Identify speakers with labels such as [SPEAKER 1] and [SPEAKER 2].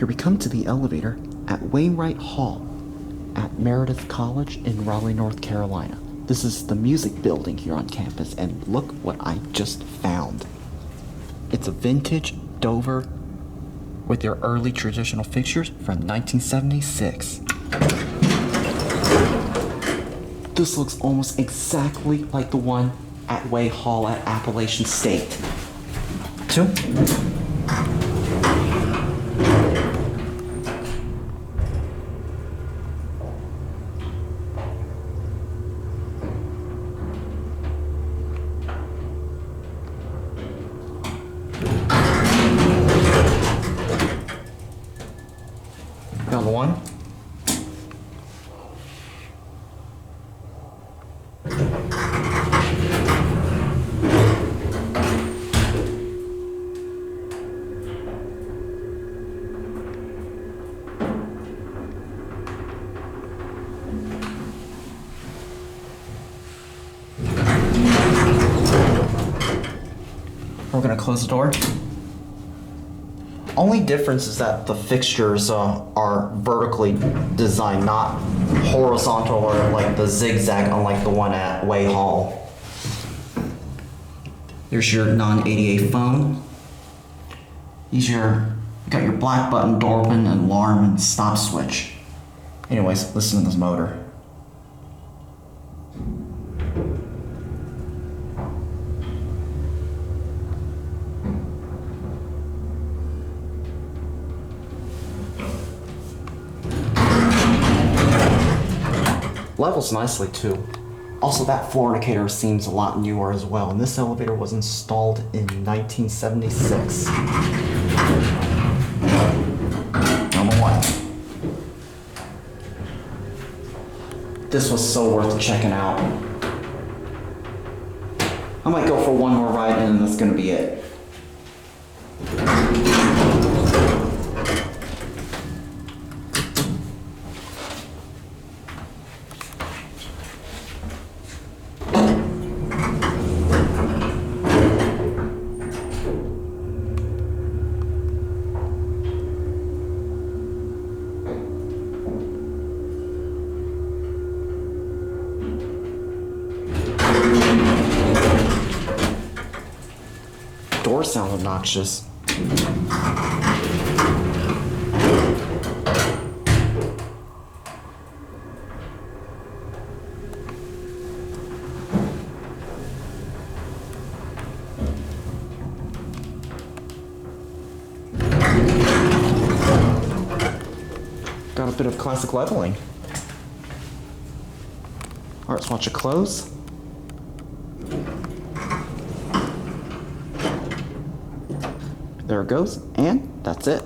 [SPEAKER 1] Here we come to the elevator at Wainwright Hall at Meredith College in Raleigh, North Carolina. This is the music building here on campus, and look what I just found. It's a vintage Dover with your early traditional fixtures from 1976. This looks almost exactly like the one at Wey Hall at Appalachian State. Two. Found the one. We're gonna close the door. Only difference is that the fixtures are vertically designed, not horizontal or like the zigzag, unlike the one at Wey Hall. There's your non-ADA phone. You got your black button door open, and alarm, and stop switch. Anyways, listen to this motor. Levels nicely too. Also, that floor indicator seems a lot newer as well, and this elevator was installed in 1976. Number one. This was so worth checking out. I might go for one more ride, and then that's gonna be it. Doors sound obnoxious. Got a bit of classic leveling. Alright, let's watch it close. There it goes, and that's it.